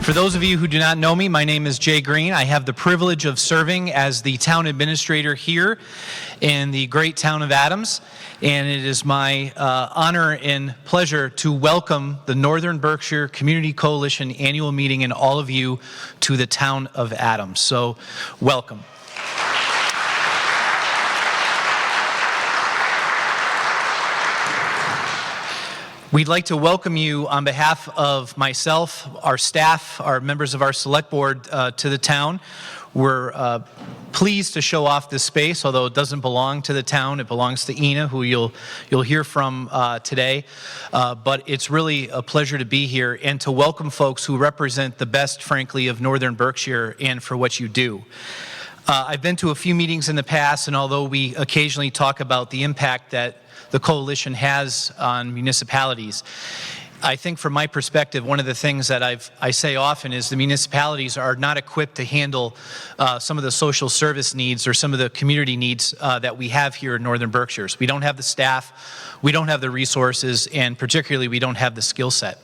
For those of you who do not know me, my name is Jay Green. I have the privilege of serving as the town administrator here in the great town of Adams, and it is my honor and pleasure to welcome the Northern Berkshire Community Coalition annual meeting and all of you to the town of Adams. So, welcome. We'd like to welcome you on behalf of myself, our staff, our members of our select board to the town. We're pleased to show off this space, although it doesn't belong to the town. It belongs to Ina, who you'll hear from today. But it's really a pleasure to be here and to welcome folks who represent the best, frankly, of Northern Berkshire and for what you do. I've been to a few meetings in the past, and although we occasionally talk about the impact that the coalition has on municipalities, I think from my perspective, one of the things that I say often is the municipalities are not equipped to handle some of the social service needs or some of the community needs that we have here in Northern Berkshire. We don't have the staff, we don't have the resources, and particularly we don't have the skill set.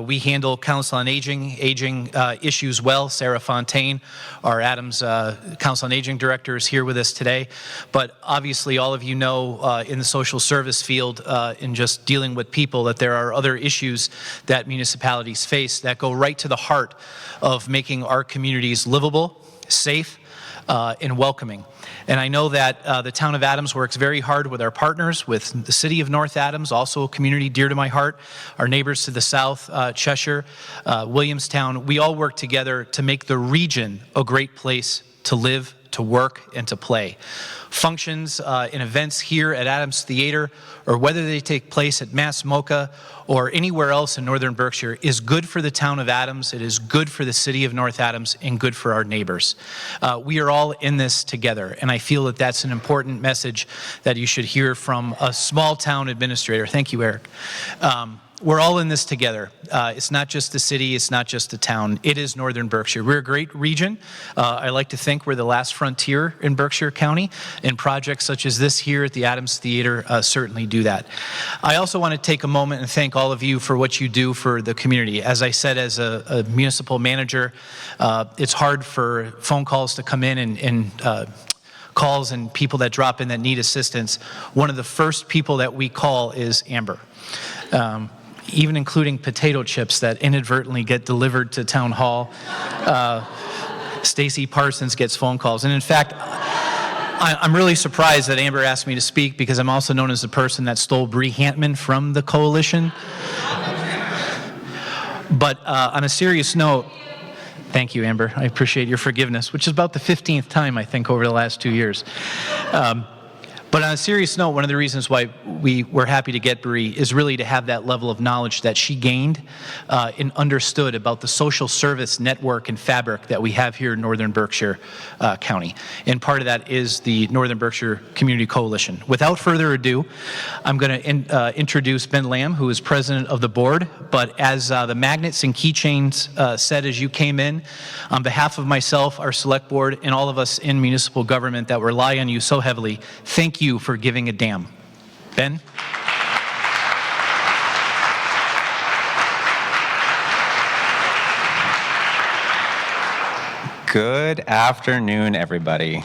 We handle Council on Aging issues well. Sarah Fontaine, our Adams Council on Aging Director, is here with us today. But obviously all of you know in the social service field, in just dealing with people, that there are other issues that municipalities face that go right to the heart of making our communities livable, safe, and welcoming. And I know that the town of Adams works very hard with our partners, with the city of North Adams, also a community dear to my heart, our neighbors to the south, Cheshire, Williamstown. We all work together to make the region a great place to live, to work, and to play. Functions and events here at Adams Theater, or whether they take place at Mass MoCA or anywhere else in Northern Berkshire, is good for the town of Adams, it is good for the city of North Adams, and good for our neighbors. We are all in this together, and I feel that that's an important message that you should hear from a small town administrator. Thank you, Eric. We're all in this together. It's not just the city, it's not just the town, it is Northern Berkshire. We're a great region. I like to think we're the last frontier in Berkshire County, and projects such as this here at the Adams Theater certainly do that. I also want to take a moment and thank all of you for what you do for the community. As I said, as a municipal manager, it's hard for phone calls to come in and calls and people that drop in that need assistance. One of the first people that we call is Amber. Even including potato chips that inadvertently get delivered to town hall. Stacy Parsons gets phone calls. And in fact, I'm really surprised that Amber asked me to speak, because I'm also known as the person that stole Bree Hantman from the coalition. But on a serious note, thank you, Amber. I appreciate your forgiveness, which is about the 15th time, I think, over the last 2 years. But on a serious note, one of the reasons why we were happy to get Bree is really to have that level of knowledge that she gained and understood about the social service network and fabric that we have here in Northern Berkshire County. And part of that is the Northern Berkshire Community Coalition. Without further ado, I'm going to introduce Ben Lamb, who is president of the board. But as the magnets and keychains said as you came in, on behalf of myself, our select board, and all of us in municipal government that rely on you so heavily, thank you for giving a damn. Ben? Good afternoon, everybody.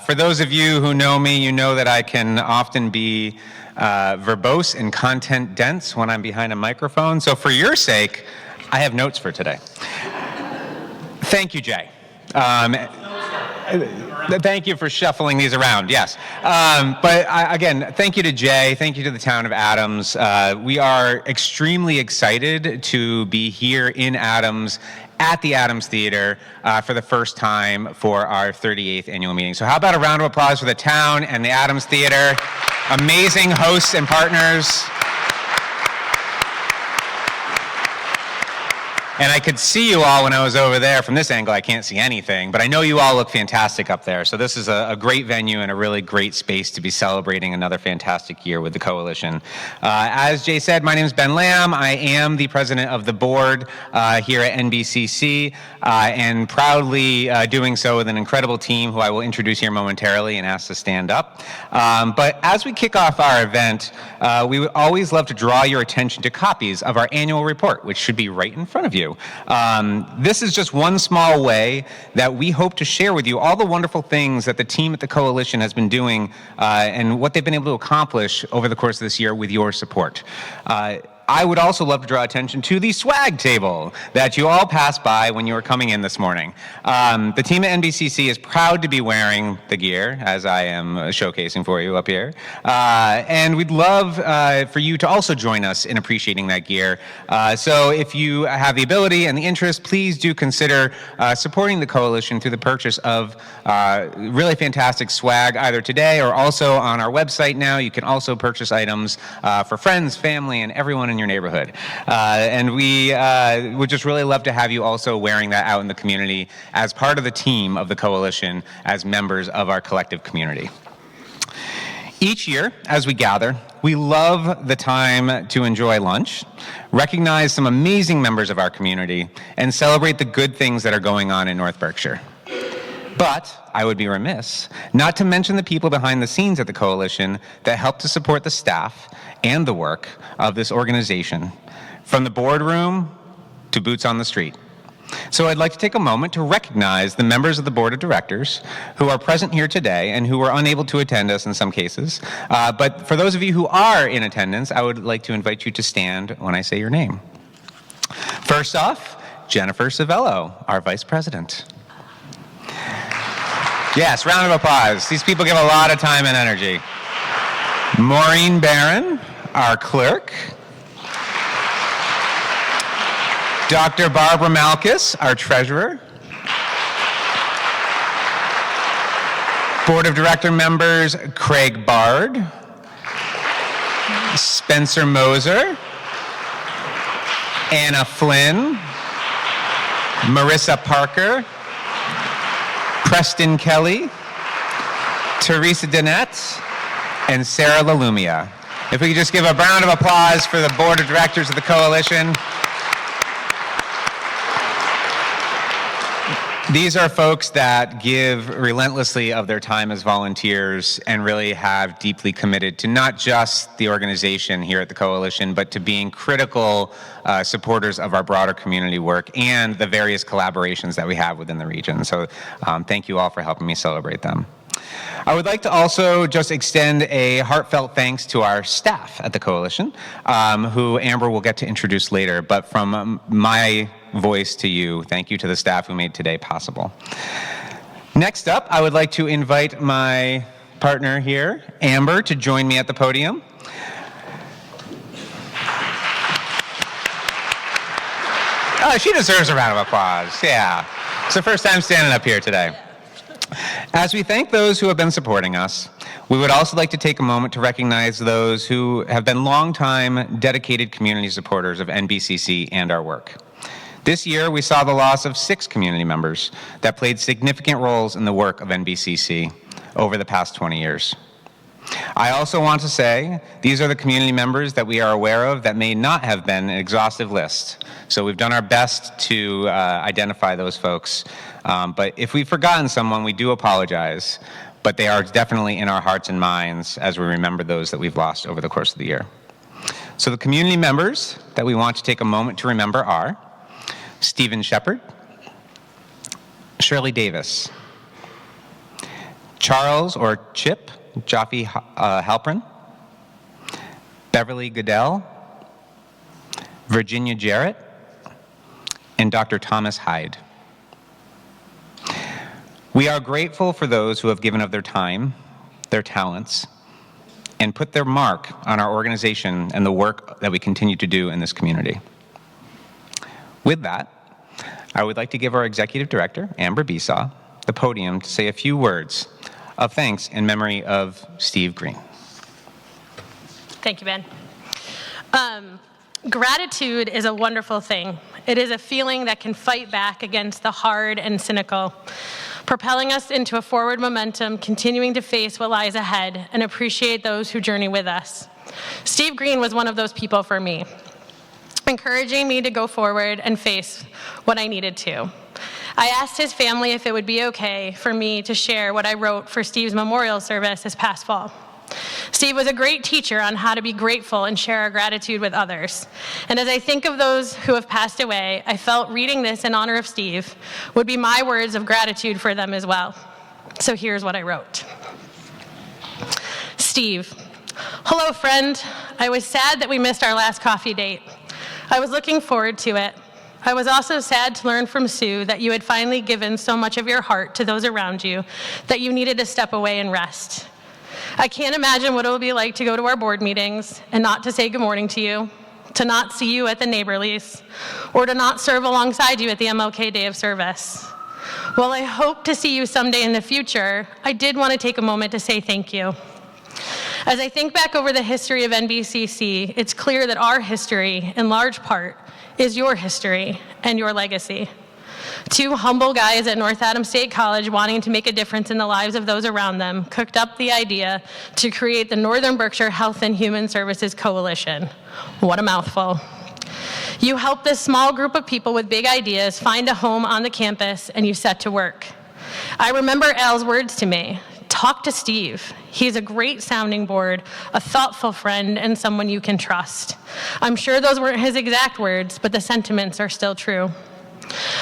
For those of you who know me, you know that I can often be verbose and content dense when I'm behind a microphone. So for your sake, I have notes for today. Thank you, Jay. Thank you for shuffling these around, yes. Again, thank you to Jay, thank you to the town of Adams. We are extremely excited to be here in Adams at the Adams Theater for the first time for our 38th annual meeting. So how about a round of applause for the town and the Adams Theater? Amazing hosts and partners. And I could see you all when I was over there. From this angle, I can't see anything, but I know you all look fantastic up there. So this is a great venue and a really great space to be celebrating another fantastic year with the coalition. As Jay said, my name is Ben Lamb. I am the president of the board here at NBCC, and proudly doing so with an incredible team who I will introduce here momentarily and ask to stand up. But as we kick off our event, we would always love to draw your attention to copies of our annual report, which should be right in front of you. you. This is just one small way that we hope to share with you all the wonderful things that the team at the Coalition has been doing and what they've been able to accomplish over the course of this year with your support. I would also love to draw attention to the swag table that you all passed by when you were coming in this morning. The team at NBCC is proud to be wearing the gear, as I am showcasing for you up here. And we'd love for you to also join us in appreciating that gear. So if you have the ability and the interest, please do consider supporting the Coalition through the purchase of really fantastic swag either today or also on our website now. You can also purchase items for friends, family, and everyone in your neighborhood. And we would just really love to have you also wearing that out in the community as part of the team of the Coalition as members of our collective community. Each year, as we gather, we love the time to enjoy lunch, recognize some amazing members of our community, and celebrate the good things that are going on in North Berkshire. But I would be remiss not to mention the people behind the scenes at the Coalition that help to support the staff and the work of this organization, from the boardroom to boots on the street. So I'd like to take a moment to recognize the members of the Board of Directors who are present here today and who were unable to attend us in some cases. But for those of you who are in attendance, I would like to invite you to stand when I say your name. First off, Jennifer Savello, our Vice President. Yes, round of applause. These people give a lot of time and energy. Maureen Barron, our clerk. Dr. Barbara Malkus, our treasurer. Board of Director members Craig Bard, Spencer Moser, Anna Flynn, Marissa Parker, Preston Kelly, Teresa Danette, and Sarah LaLumia. If we could just give a round of applause for the Board of Directors of the Coalition. These are folks that give relentlessly of their time as volunteers and really have deeply committed to not just the organization here at the Coalition, but to being critical supporters of our broader community work and the various collaborations that we have within the region. So thank you all for helping me celebrate them. I would like to also just extend a heartfelt thanks to our staff at the Coalition, who Amber will get to introduce later, but from my voice to you, thank you to the staff who made today possible. Next up, I would like to invite my partner here, Amber, to join me at the podium. Oh, she deserves a round of applause. Yeah. It's the first time standing up here today. As we thank those who have been supporting us, we would also like to take a moment to recognize those who have been longtime dedicated community supporters of NBCC and our work. This year, we saw the loss of 6 community members that played significant roles in the work of NBCC over the past 20 years. I also want to say these are the community members that we are aware of that may not have been an exhaustive list. So we've done our best to identify those folks. But if we've forgotten someone, we do apologize. But they are definitely in our hearts and minds as we remember those that we've lost over the course of the year. So the community members that we want to take a moment to remember are Stephen Shepard, Shirley Davis, Charles or Chip Jaffe Halpern, Beverly Goodell, Virginia Jarrett, and Dr. Thomas Hyde. We are grateful for those who have given of their time, their talents, and put their mark on our organization and the work that we continue to do in this community. With that, I would like to give our Executive Director, Amber Besaw, the podium to say a few words of thanks in memory of Steve Green. Thank you, Ben. Gratitude is a wonderful thing. It is a feeling that can fight back against the hard and cynical, propelling us into a forward momentum, continuing to face what lies ahead and appreciate those who journey with us. Steve Green was one of those people for me, encouraging me to go forward and face what I needed to. I asked his family if it would be okay for me to share what I wrote for Steve's memorial service this past fall. Steve was a great teacher on how to be grateful and share our gratitude with others. And as I think of those who have passed away, I felt reading this in honor of Steve would be my words of gratitude for them as well. So here's what I wrote. Steve, hello friend. I was sad that we missed our last coffee date. I was looking forward to it. I was also sad to learn from Sue that you had finally given so much of your heart to those around you that you needed to step away and rest. I can't imagine what it will be like to go to our board meetings and not to say good morning to you, to not see you at the neighborlies, or to not serve alongside you at the MLK Day of Service. While I hope to see you someday in the future, I did want to take a moment to say thank you. As I think back over the history of NBCC, it's clear that our history, in large part, is your history and your legacy. Two humble guys at North Adams State College wanting to make a difference in the lives of those around them cooked up the idea to create the Northern Berkshire Health and Human Services Coalition. What a mouthful. You helped this small group of people with big ideas find a home on the campus, and you set to work. I remember Al's words to me. Talk to Steve. He's a great sounding board, a thoughtful friend, and someone you can trust. I'm sure those weren't his exact words, but the sentiments are still true.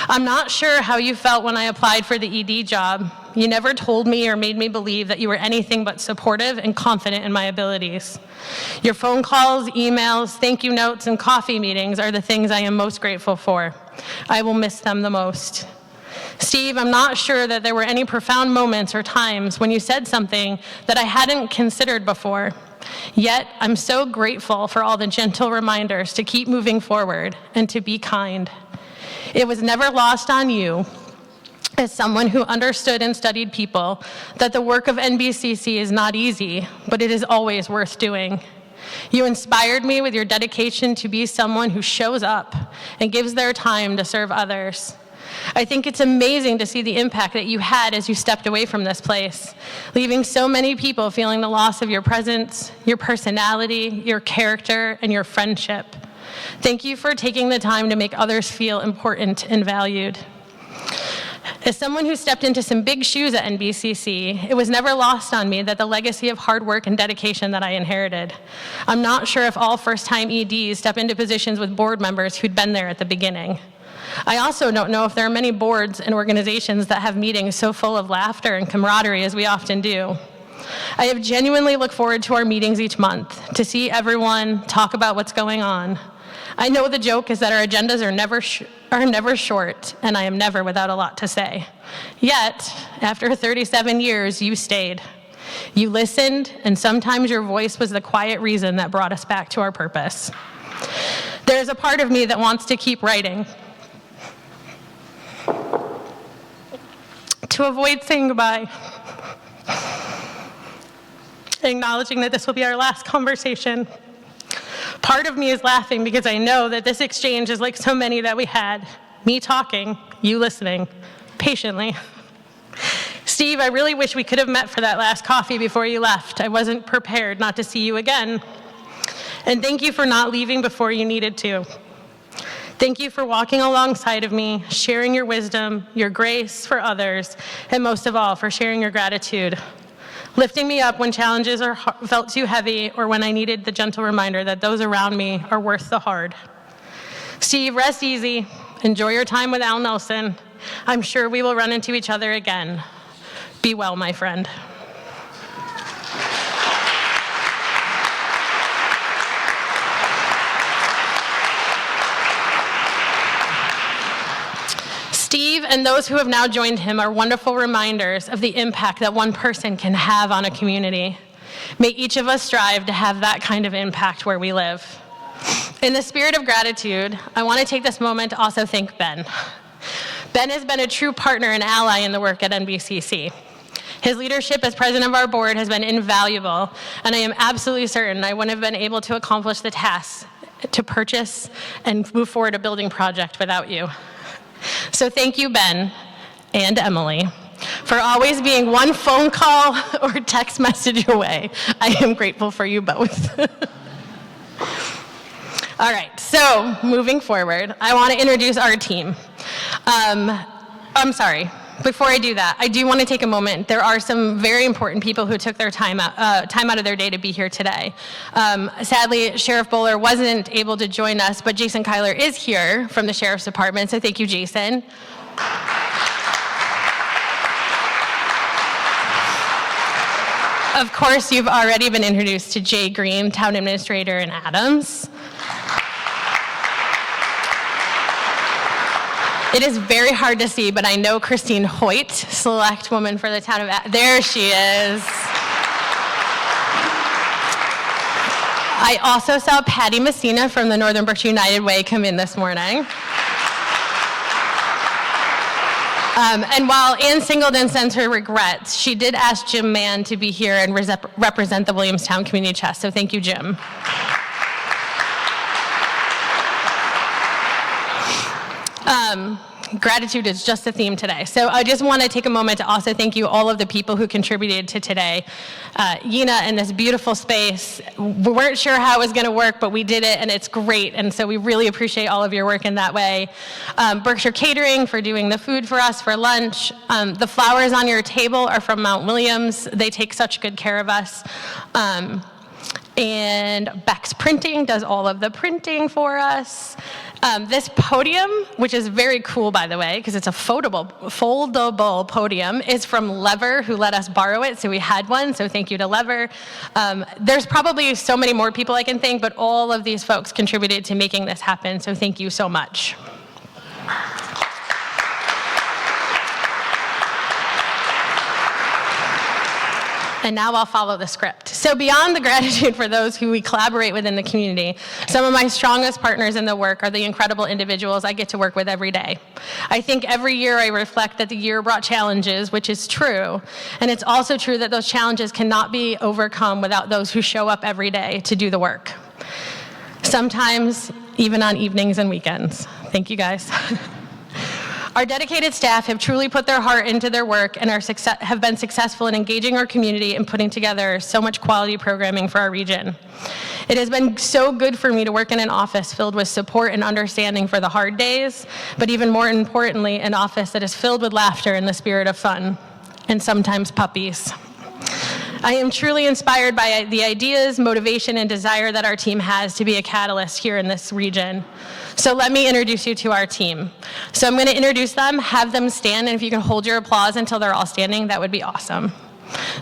I'm not sure how you felt when I applied for the ED job. You never told me or made me believe that you were anything but supportive and confident in my abilities. Your phone calls, emails, thank you notes, and coffee meetings are the things I am most grateful for. I will miss them the most. Steve, I'm not sure that there were any profound moments or times when you said something that I hadn't considered before. Yet, I'm so grateful for all the gentle reminders to keep moving forward and to be kind. It was never lost on you, as someone who understood and studied people, that the work of NBCC is not easy, but it is always worth doing. You inspired me with your dedication to be someone who shows up and gives their time to serve others. I think it's amazing to see the impact that you had as you stepped away from this place, leaving so many people feeling the loss of your presence, your personality, your character, and your friendship. Thank you for taking the time to make others feel important and valued. As someone who stepped into some big shoes at NBCC, it was never lost on me that the legacy of hard work and dedication that I inherited. I'm not sure if all first-time EDs step into positions with board members who'd been there at the beginning. I also don't know if there are many boards and organizations that have meetings so full of laughter and camaraderie as we often do. I have genuinely looked forward to our meetings each month, to see everyone talk about what's going on. I know the joke is that our agendas are never short, and I am never without a lot to say. Yet, after 37 years, you stayed. You listened, and sometimes your voice was the quiet reason that brought us back to our purpose. There's a part of me that wants to keep writing. To avoid saying goodbye, acknowledging that this will be our last conversation. Part of me is laughing because I know that this exchange is like so many that we had. Me talking, you listening, patiently. Steve, I really wish we could have met for that last coffee before you left. I wasn't prepared not to see you again. And thank you for not leaving before you needed to. Thank you for walking alongside of me, sharing your wisdom, your grace for others, and most of all, for sharing your gratitude. Lifting me up when challenges felt too heavy or when I needed the gentle reminder that those around me are worth the hard. Steve, rest easy. Enjoy your time with Al Nelson. I'm sure we will run into each other again. Be well, my friend. Steve and those who have now joined him are wonderful reminders of the impact that one person can have on a community. May each of us strive to have that kind of impact where we live. In the spirit of gratitude, I want to take this moment to also thank Ben. Ben has been a true partner and ally in the work at NBCC. His leadership as president of our board has been invaluable, and I am absolutely certain I wouldn't have been able to accomplish the tasks to purchase and move forward a building project without you. So thank you, Ben and Emily, for always being one phone call or text message away. I am grateful for you both. All right, so moving forward, I want to introduce our team. before I do that, I do want to take a moment. There are some very important people who took their time out of their day to be here today. Sadly, Sheriff Bowler wasn't able to join us, but Jason Kyler is here from the Sheriff's Department, so thank you, Jason. Of course, you've already been introduced to Jay Green, Town Administrator in Adams. It is very hard to see, but I know Christine Hoyt, Select Woman for the Town of Adams. There she is. I also saw Patty Messina from the Northern Berkshire United Way come in this morning. And while Ann Singleton sends her regrets, she did ask Jim Mann to be here and represent the Williamstown Community Chest, so thank you, Jim. Gratitude is just the theme today. So I just want to take a moment to also thank you all of the people who contributed to today. Yina, in this beautiful space, we weren't sure how it was going to work, but we did it, and it's great. And so we really appreciate all of your work in that way. Berkshire Catering for doing the food for us for lunch. The flowers on your table are from Mount Williams. They take such good care of us. And Beck's Printing does all of the printing for us. This podium, which is very cool, by the way, because it's a foldable podium, is from Lever, who let us borrow it, so we had one, so thank you to Lever. There's probably so many more people I can thank, but all of these folks contributed to making this happen, so thank you so much. And now I'll follow the script. So beyond the gratitude for those who we collaborate with in the community, some of my strongest partners in the work are the incredible individuals I get to work with every day. I think every year I reflect that the year brought challenges, which is true. And it's also true that those challenges cannot be overcome without those who show up every day to do the work. Sometimes even on evenings and weekends. Thank you, guys. Our dedicated staff have truly put their heart into their work and have been successful in engaging our community and putting together so much quality programming for our region. It has been so good for me to work in an office filled with support and understanding for the hard days, but even more importantly, an office that is filled with laughter and the spirit of fun, and sometimes puppies. I am truly inspired by the ideas, motivation, and desire that our team has to be a catalyst here in this region. So let me introduce you to our team. So I'm going to introduce them, have them stand, and if you can hold your applause until they're all standing, that would be awesome.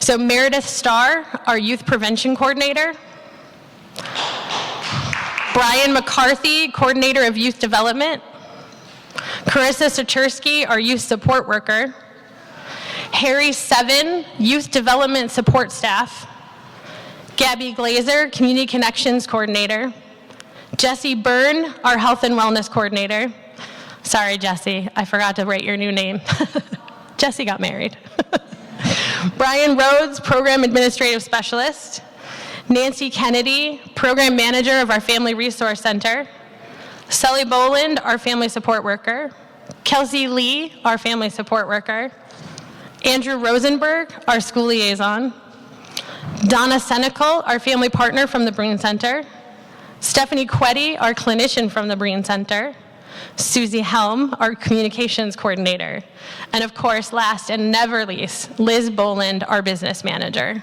So Meredith Starr, our Youth Prevention Coordinator. Brian McCarthy, Coordinator of Youth Development. Carissa Sachersky, our Youth Support Worker. Harry Seven, Youth Development Support Staff. Gabby Glazer, Community Connections Coordinator. Jesse Byrne, our Health and Wellness Coordinator. Sorry, Jesse, I forgot to write your new name. Jesse got married. Brian Rhodes, Program Administrative Specialist. Nancy Kennedy, Program Manager of our Family Resource Center. Sully Boland, our Family Support Worker. Kelsey Lee, our Family Support Worker. Andrew Rosenberg, our School Liaison. Donna Senecal, our Family Partner from the Breen Center. Stephanie Quetty, our clinician from the Breen Center. Susie Helm, our communications coordinator. And of course, last and never least, Liz Boland, our business manager.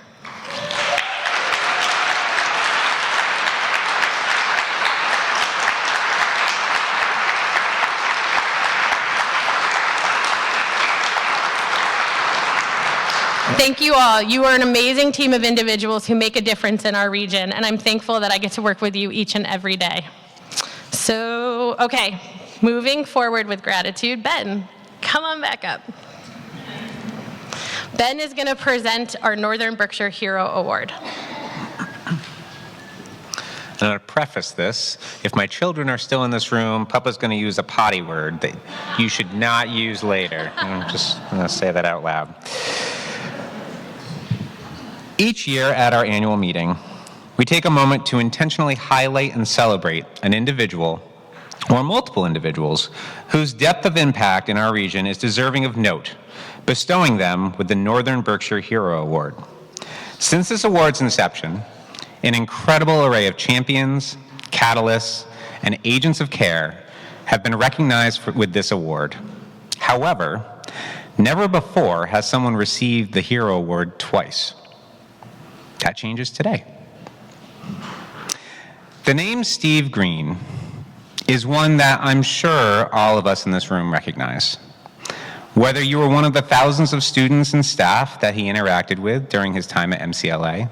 Thank you all. You are an amazing team of individuals who make a difference in our region, and I'm thankful that I get to work with you each and every day. So, okay, moving forward with gratitude, Ben, come on back up. Ben is going to present our Northern Berkshire Hero Award. I'm going to preface this. If my children are still in this room, Papa's going to use a potty word that you should not use later. I'm just going to say that out loud. Each year at our annual meeting, we take a moment to intentionally highlight and celebrate an individual or multiple individuals whose depth of impact in our region is deserving of note, bestowing them with the Northern Berkshire Hero Award. Since this award's inception, an incredible array of champions, catalysts, and agents of care have been recognized with this award. However, Never before has someone received the Hero Award twice. That changes today. The name Steve Green is one that I'm sure all of us in this room recognize. Whether you were one of the thousands of students and staff that he interacted with during his time at MCLA,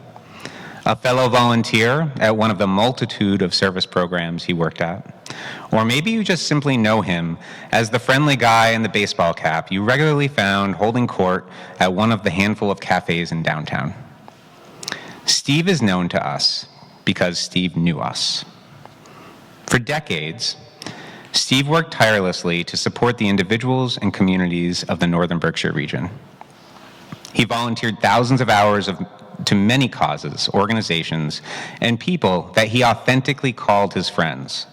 a fellow volunteer at one of the multitude of service programs he worked at, or maybe you just simply know him as the friendly guy in the baseball cap you regularly found holding court at one of the handful of cafes in downtown. Steve is known to us because Steve knew us. For decades, Steve worked tirelessly to support the individuals and communities of the Northern Berkshire region. He volunteered thousands of hours to many causes, organizations, and people that he authentically called his friends.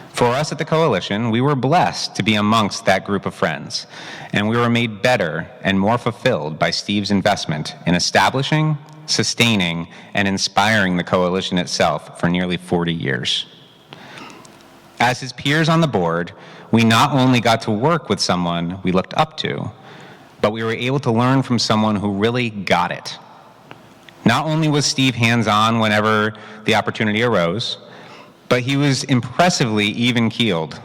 For us at the Coalition, we were blessed to be amongst that group of friends, and we were made better and more fulfilled by Steve's investment in establishing, sustaining, and inspiring the Coalition itself for nearly 40 years. As his peers on the board, we not only got to work with someone we looked up to, but we were able to learn from someone who really got it. Not only was Steve hands-on whenever the opportunity arose, but he was impressively even-keeled,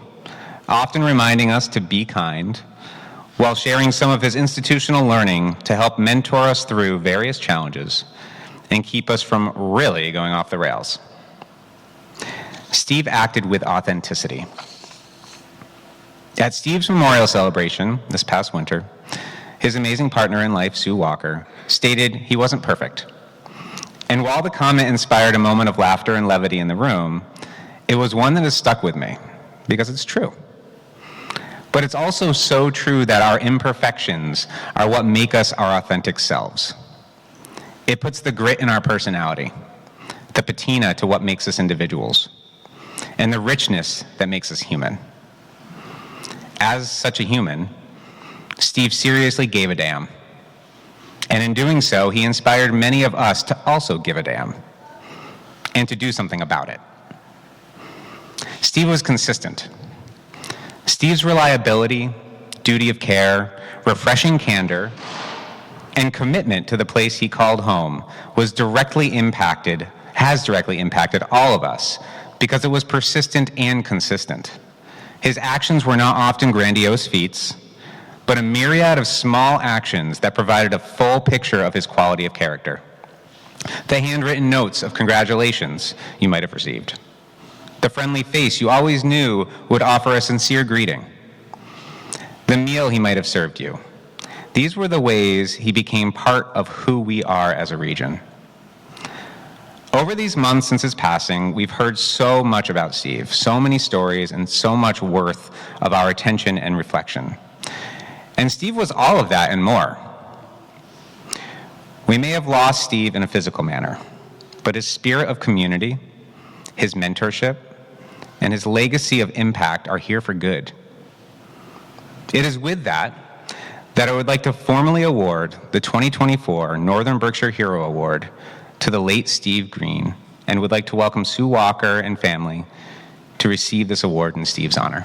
often reminding us to be kind, while sharing some of his institutional learning to help mentor us through various challenges and keep us from really going off the rails. Steve acted with authenticity. At Steve's memorial celebration this past winter, his amazing partner in life, Sue Walker, stated he wasn't perfect. And while the comment inspired a moment of laughter and levity in the room, it was one that has stuck with me, because it's true. But it's also so true that our imperfections are what make us our authentic selves. It puts the grit in our personality, the patina to what makes us individuals, and the richness that makes us human. As such a human, Steve seriously gave a damn. And in doing so, he inspired many of us to also give a damn and to do something about it. Steve was consistent. Steve's reliability, duty of care, refreshing candor, and commitment to the place he called home has directly impacted all of us because it was persistent and consistent. His actions were not often grandiose feats, but a myriad of small actions that provided a full picture of his quality of character. The handwritten notes of congratulations you might have received. The friendly face you always knew would offer a sincere greeting. The meal he might have served you. These were the ways he became part of who we are as a region. Over these months since his passing, we've heard so much about Steve, so many stories and so much worth of our attention and reflection. And Steve was all of that and more. We may have lost Steve in a physical manner, but his spirit of community, his mentorship, and his legacy of impact are here for good. It is with that I would like to formally award the 2024 Northern Berkshire Hero Award to the late Steve Green, and would like to welcome Sue Walker and family to receive this award in Steve's honor.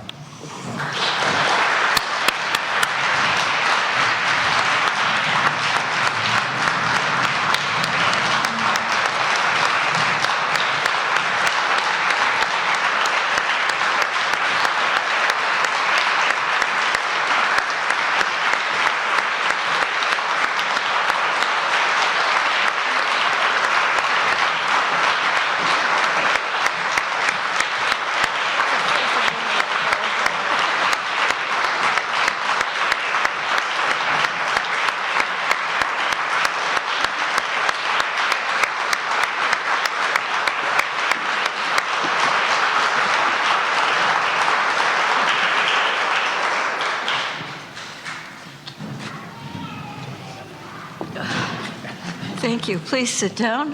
Thank you. Please sit down.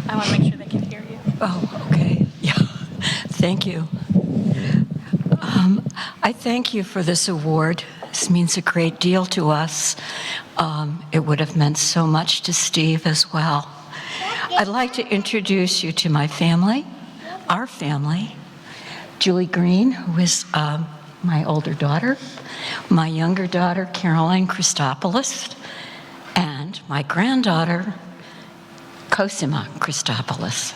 I want to make sure they can hear you. Oh, okay. Yeah. Thank you. I thank you for this award. This means a great deal to us. It would have meant so much to Steve as well. I'd like to introduce you to my family, our family, Julie Green, who is my older daughter, my younger daughter, Caroline Christopoulos, and my granddaughter, Cosima Christopoulos.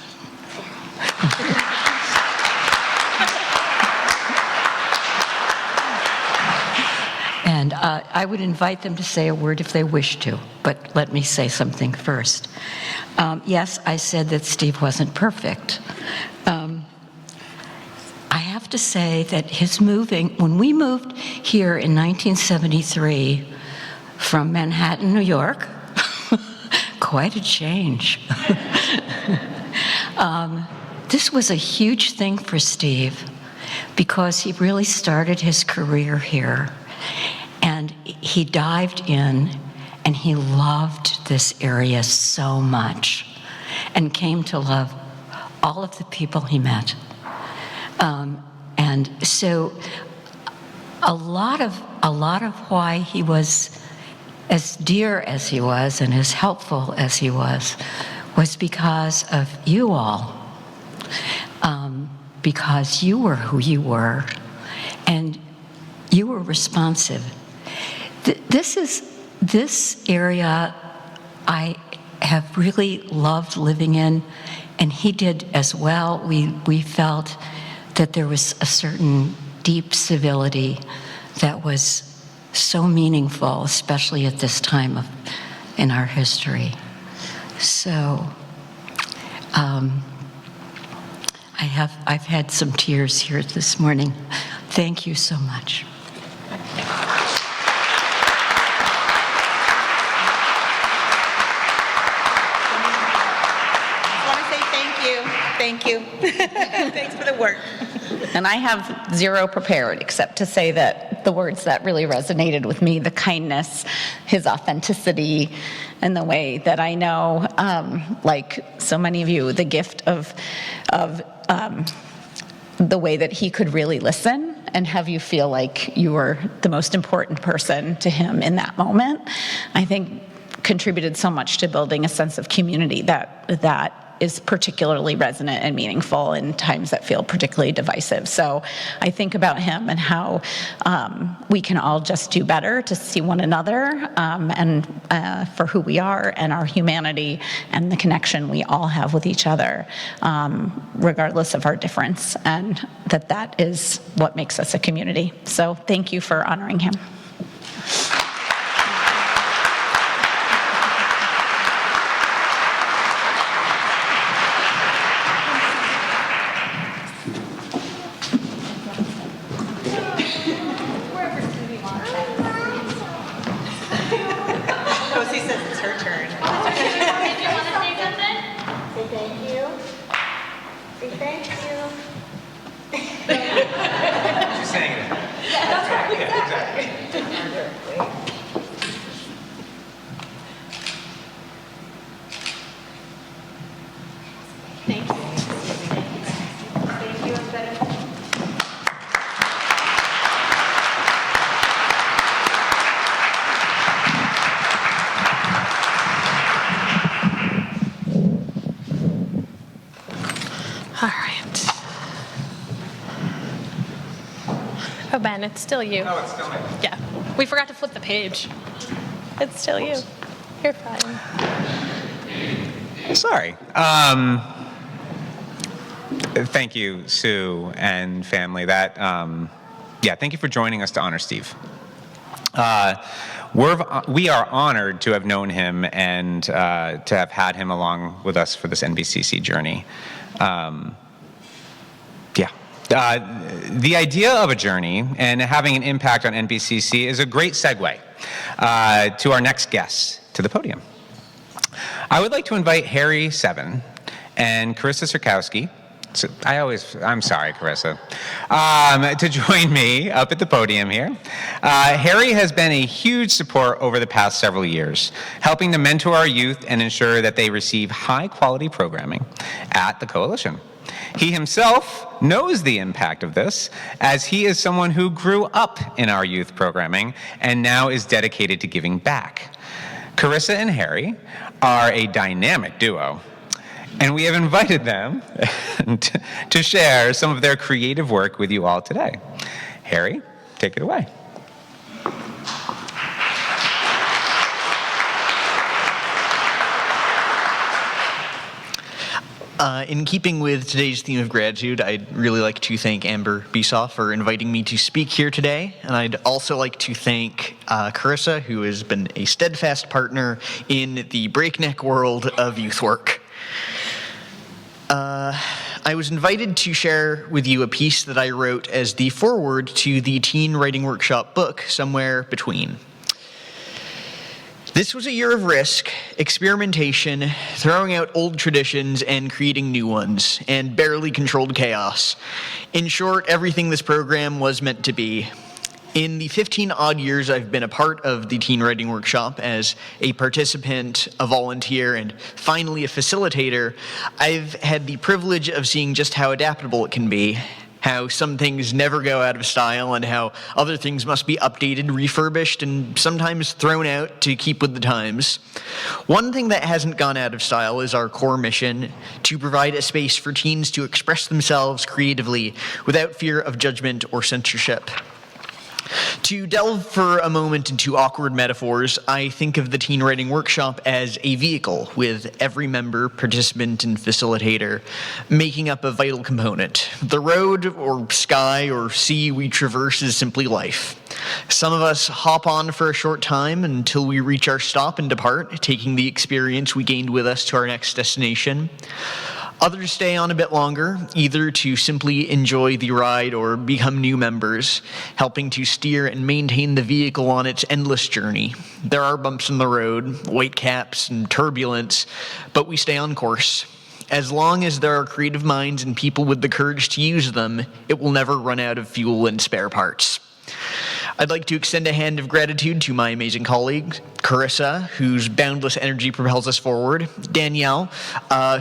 And I would invite them to say a word if they wish to, but let me say something first. Yes, I said that Steve wasn't perfect. I have to say that when we moved here in 1973 from Manhattan, New York, quite a change. This was a huge thing for Steve because he really started his career here. And he dived in, and he loved this area so much and came to love all of the people he met. And so a lot of why he was as dear as he was and as helpful as he was because of you all, because you were who you were, and you were responsive. This area I have really loved living in, and he did as well. We felt that there was a certain deep civility that was so meaningful, especially at this time in our history. So I've had some tears here this morning. Thank you so much. Thank you. Thanks for the work. And I have zero prepared except to say that the words that really resonated with me, the kindness, his authenticity, and the way that I know, like so many of you, the gift of the way that he could really listen and have you feel like you were the most important person to him in that moment, I think contributed so much to building a sense of community that is particularly resonant and meaningful in times that feel particularly divisive. So I think about him and how we can all just do better to see one another and for who we are and our humanity and the connection we all have with each other, regardless of our difference, and that is what makes us a community. So thank you for honoring him. Oh, Ben, it's still you. Oh, it's still me. Yeah. We forgot to flip the page. It's still you. You're fine. Sorry. Thank you, Sue and family. Thank you for joining us to honor Steve. We are honored to have known him and to have had him along with us for this NBCC journey. The idea of a journey and having an impact on NBCC is a great segue to our next guest to the podium. I would like to invite Harry Seven and Carissa Sirkowski. I'm sorry, Carissa, to join me up at the podium here. Harry has been a huge support over the past several years, helping to mentor our youth and ensure that they receive high-quality programming at the Coalition. He himself knows the impact of this, as he is someone who grew up in our youth programming and now is dedicated to giving back. Carissa and Harry are a dynamic duo. And we have invited them to share some of their creative work with you all today. Harry, take it away. In keeping with today's theme of gratitude, I'd really like to thank Amber Besoff for inviting me to speak here today. And I'd also like to thank Carissa, who has been a steadfast partner in the breakneck world of youth work. I was invited to share with you a piece that I wrote as the foreword to the Teen Writing Workshop book, Somewhere Between. This was a year of risk, experimentation, throwing out old traditions and creating new ones, and barely controlled chaos. In short, everything this program was meant to be. In the 15-odd years I've been a part of the Teen Writing Workshop as a participant, a volunteer, and finally a facilitator, I've had the privilege of seeing just how adaptable it can be, how some things never go out of style, and how other things must be updated, refurbished, and sometimes thrown out to keep with the times. One thing that hasn't gone out of style is our core mission, to provide a space for teens to express themselves creatively without fear of judgment or censorship. To delve for a moment into awkward metaphors, I think of the Teen Writing Workshop as a vehicle with every member, participant, and facilitator making up a vital component. The road or sky or sea we traverse is simply life. Some of us hop on for a short time until we reach our stop and depart, taking the experience we gained with us to our next destination. Others stay on a bit longer, either to simply enjoy the ride or become new members, helping to steer and maintain the vehicle on its endless journey. There are bumps in the road, whitecaps, and turbulence, but we stay on course. As long as there are creative minds and people with the courage to use them, it will never run out of fuel and spare parts. I'd like to extend a hand of gratitude to my amazing colleagues, Carissa, whose boundless energy propels us forward, Danielle,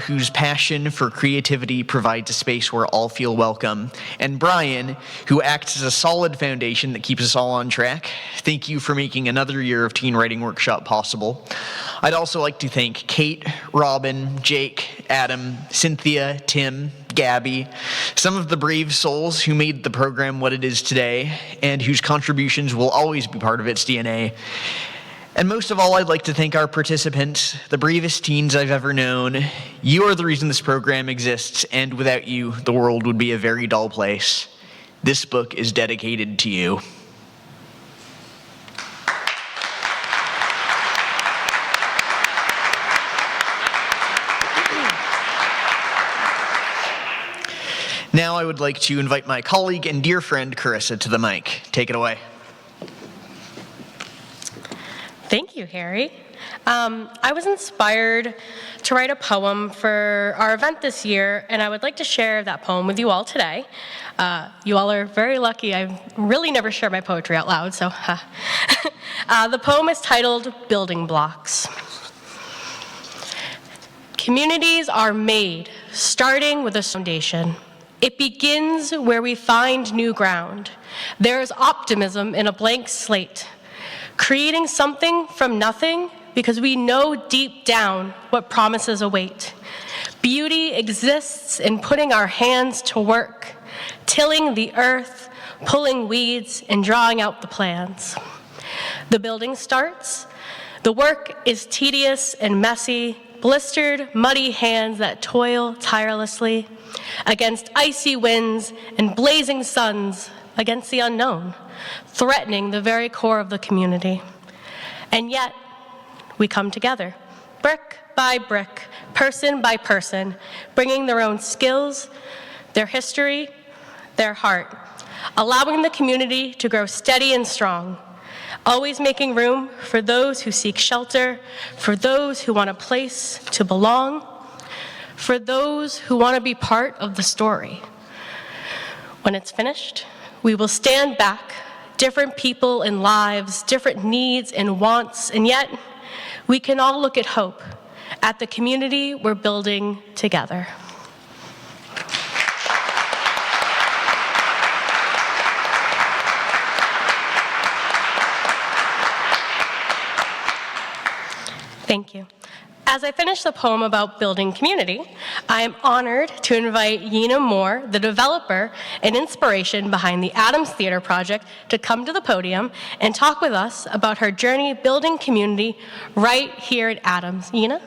whose passion for creativity provides a space where all feel welcome, and Brian, who acts as a solid foundation that keeps us all on track. Thank you for making another year of Teen Writing Workshop possible. I'd also like to thank Kate, Robin, Jake, Adam, Cynthia, Tim, Gabby, some of the brave souls who made the program what it is today, and whose contributions will always be part of its DNA. And most of all, I'd like to thank our participants, the bravest teens I've ever known. You are the reason this program exists, and without you, the world would be a very dull place. This book is dedicated to you. Now I would like to invite my colleague and dear friend, Carissa, to the mic. Take it away. Thank you, Harry. I was inspired to write a poem for our event this year, and I would like to share that poem with you all today. You all are very lucky. I really never share my poetry out loud, so the poem is titled Building Blocks. Communities are made starting with a foundation. It begins where we find new ground. There is optimism in a blank slate, creating something from nothing because we know deep down what promises await. Beauty exists in putting our hands to work, tilling the earth, pulling weeds, and drawing out the plans. The building starts. The work is tedious and messy, blistered, muddy hands that toil tirelessly against icy winds and blazing suns, against the unknown, threatening the very core of the community. And yet, we come together, brick by brick, person by person, bringing their own skills, their history, their heart, allowing the community to grow steady and strong, always making room for those who seek shelter, for those who want a place to belong, for those who want to be part of the story. When it's finished, we will stand back, different people and lives, different needs and wants, and yet we can all look at hope, at the community we're building together. Thank you. As I finish the poem about building community, I am honored to invite Yena Moore, the developer and inspiration behind the Adams Theater project, to come to the podium and talk with us about her journey building community right here at Adams. Yena?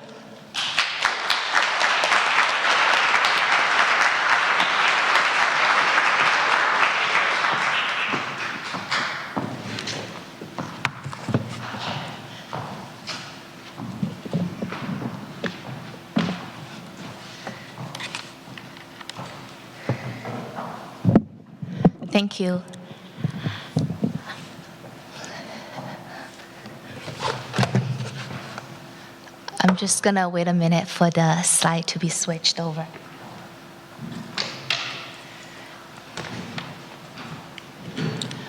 Thank you. I'm just gonna wait a minute for the slide to be switched over.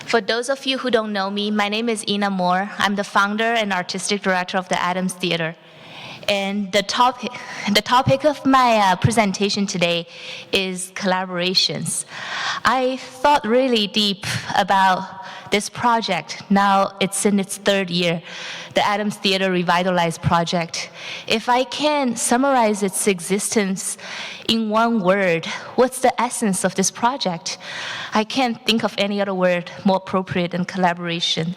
For those of you who don't know me, my name is Yena Moore. I'm the founder and artistic director of the Adams Theater. And the topic of my presentation today is collaborations. I thought really deep about this project. Now it's in its third year, the Adams Theater Revitalized Project. If I can summarize its existence in one word, what's the essence of this project? I can't think of any other word more appropriate than collaboration.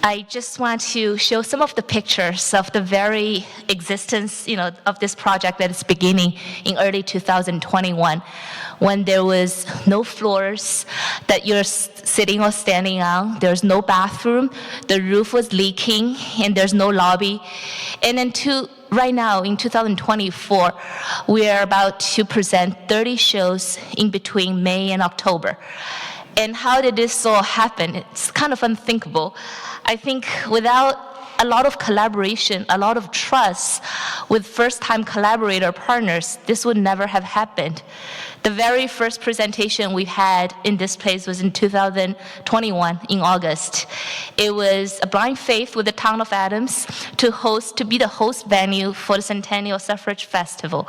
I just want to show some of the pictures of the very existence, of this project at its beginning in early 2021, when there was no floors that you're sitting or standing on, there's no bathroom, the roof was leaking, and there's no lobby. And then right now, in 2024, we are about to present 30 shows in between May and October. And how did this all happen? It's kind of unthinkable. I think without a lot of collaboration, a lot of trust with first-time collaborator partners, this would never have happened. The very first presentation we had in this place was in 2021, in August. It was a blind faith with the town of Adams to be the host venue for the Centennial Suffrage Festival.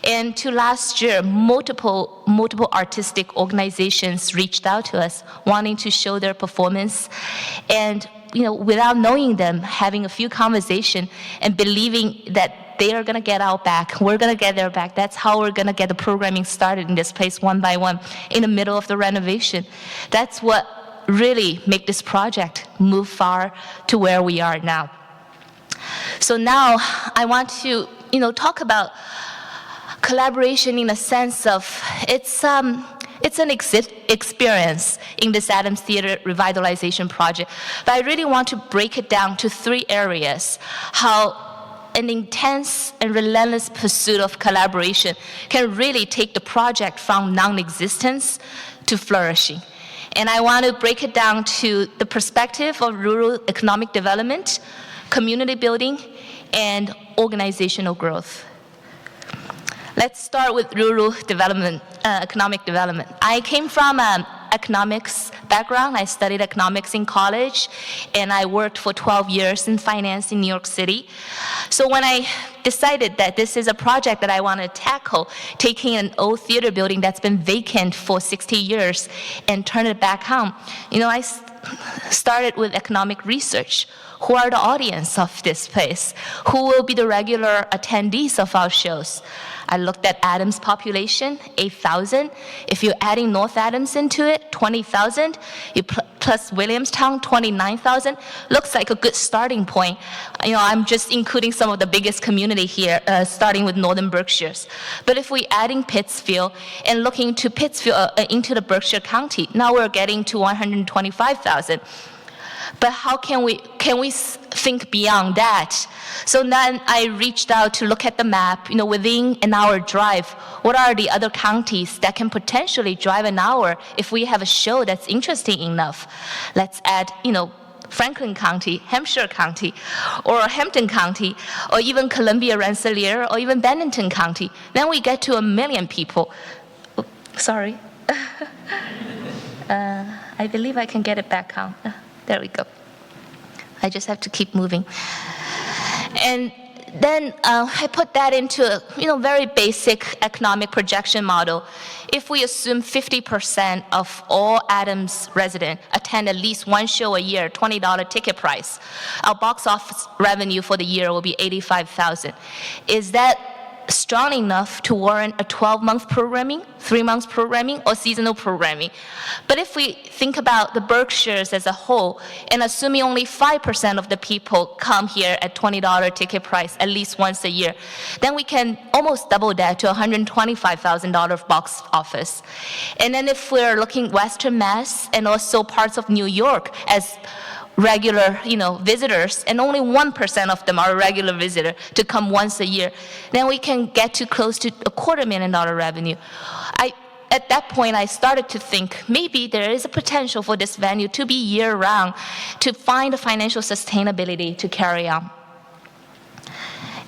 And to last year, multiple artistic organizations reached out to us wanting to show their performance. And without knowing them, having a few conversations and believing that they are going to get our back, we're going to get their back. That's how we're going to get the programming started in this place one by one in the middle of the renovation. That's what really make this project move far to where we are now. So now I want to, talk about collaboration in the sense of it's an experience in this Adams Theater Revitalization Project. But I really want to break it down to 3 areas, how an intense and relentless pursuit of collaboration can really take the project from non-existence to flourishing. And I want to break it down to the perspective of rural economic development, community building, and organizational growth. Let's start with rural development, economic development. I came from an economics background. I studied economics in college, and I worked for 12 years in finance in New York City. So when I decided that this is a project that I want to tackle, taking an old theater building that's been vacant for 60 years and turn it back on, I started with economic research. Who are the audience of this place? Who will be the regular attendees of our shows? I looked at Adams population, 8,000. If you're adding North Adams into it, 20,000. You plus Williamstown, 29,000. Looks like a good starting point. I'm just including some of the biggest community here, starting with Northern Berkshires. But if we're adding Pittsfield and looking to Pittsfield into the Berkshire County, now we're getting to 125,000. But how can we think beyond that? So then I reached out to look at the map, within an hour drive, what are the other counties that can potentially drive an hour if we have a show that's interesting enough? Let's add, Franklin County, Hampshire County, or Hampton County, or even Columbia, Rensselaer, or even Bennington County. Then we get to 1 million people. Oops, sorry. I believe I can get it back on. There we go. I just have to keep moving. And then I put that into a very basic economic projection model. If we assume 50% of all Adams residents attend at least one show a year, $20 ticket price, our box office revenue for the year will be $85,000. Is that strong enough to warrant a 12-month programming, 3 months programming, or seasonal programming. But if we think about the Berkshires as a whole, and assuming only 5% of the people come here at $20 ticket price at least once a year, then we can almost double that to $125,000 box office. And then if we're looking Western Mass and also parts of New York as regular, visitors, and only 1% of them are a regular visitor to come once a year, then we can get to close to $250,000 revenue. At that point, I started to think maybe there is a potential for this venue to be year-round, to find the financial sustainability to carry on.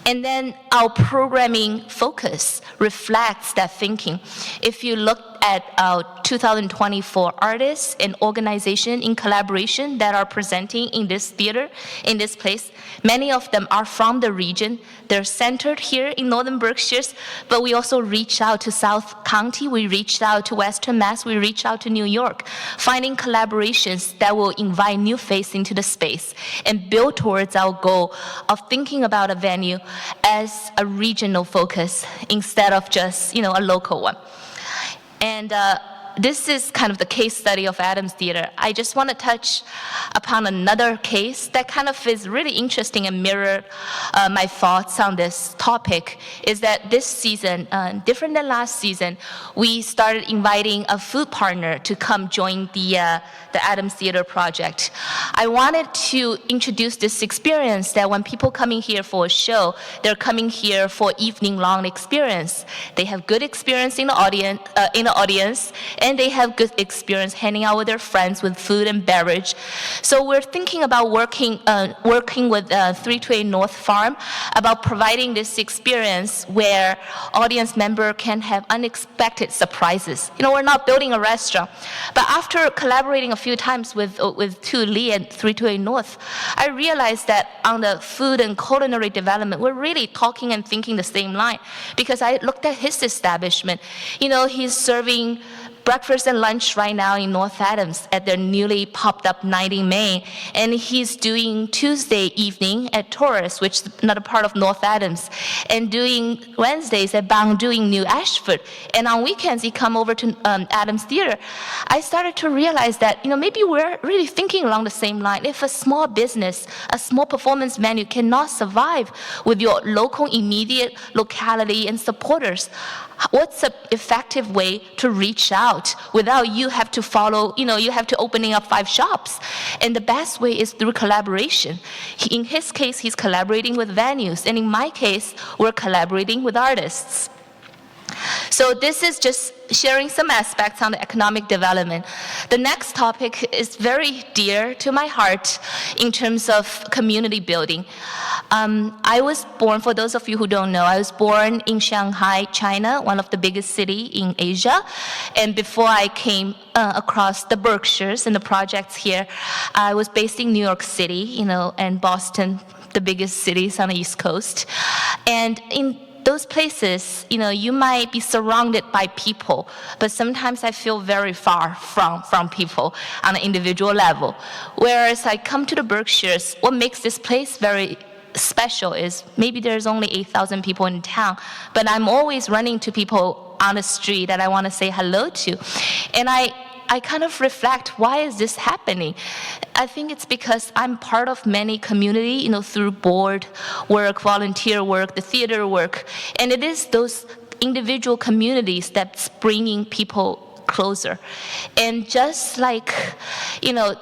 And then our programming focus reflects that thinking. If you look at our 2024 artists and organizations in collaboration that are presenting in this theater, in this place, many of them are from the region. They're centered here in Northern Berkshires, but we also reach out to South County, we reached out to Western Mass, we reach out to New York, finding collaborations that will invite new faces into the space and build towards our goal of thinking about a venue as a regional focus instead of just, a local one. And this is kind of the case study of Adams Theater. I just want to touch upon another case that kind of is really interesting and mirrored my thoughts on this topic, is that this season, different than last season, we started inviting a food partner to come join the Adams Theater project. I wanted to introduce this experience that when people coming here for a show, they're coming here for evening-long experience. They have good experience in the audience, and they have good experience hanging out with their friends with food and beverage. So we're thinking about working with 328 North Farm about providing this experience where audience member can have unexpected surprises. We're not building a restaurant, but after collaborating a few times with Tu Lee and 328 North, I realized that on the food and culinary development, we're really talking and thinking the same line, because I looked at his establishment. He's serving breakfast and lunch right now in North Adams at their newly popped up 90 Main, and he's doing Tuesday evening at Taurus, which is another part of North Adams, and doing Wednesdays at Bangdu in New Ashford, and on weekends he come over to Adams Theater. I started to realize that maybe we're really thinking along the same line. If a small business, a small performance venue cannot survive with your local immediate locality and supporters, what's an effective way to reach out without you have to follow, you have to opening up 5 shops? And the best way is through collaboration. In his case, he's collaborating with venues, and in my case, we're collaborating with artists. So this is just sharing some aspects on the economic development. The next topic is very dear to my heart in terms of community building. I was born, for those of you who don't know, I was born in Shanghai, China, one of the biggest cities in Asia. And before I came across the Berkshires and the projects here, I was based in New York City, and Boston, the biggest cities on the East Coast. And in those places, you might be surrounded by people, but sometimes I feel very far from people on an individual level. Whereas I come to the Berkshires, what makes this place very special is maybe there's only 8,000 people in town, but I'm always running to people on the street that I want to say hello to. And I kind of reflect, why is this happening? I think it's because I'm part of many community, through board work, volunteer work, the theater work. And it is those individual communities that's bringing people closer. And just like,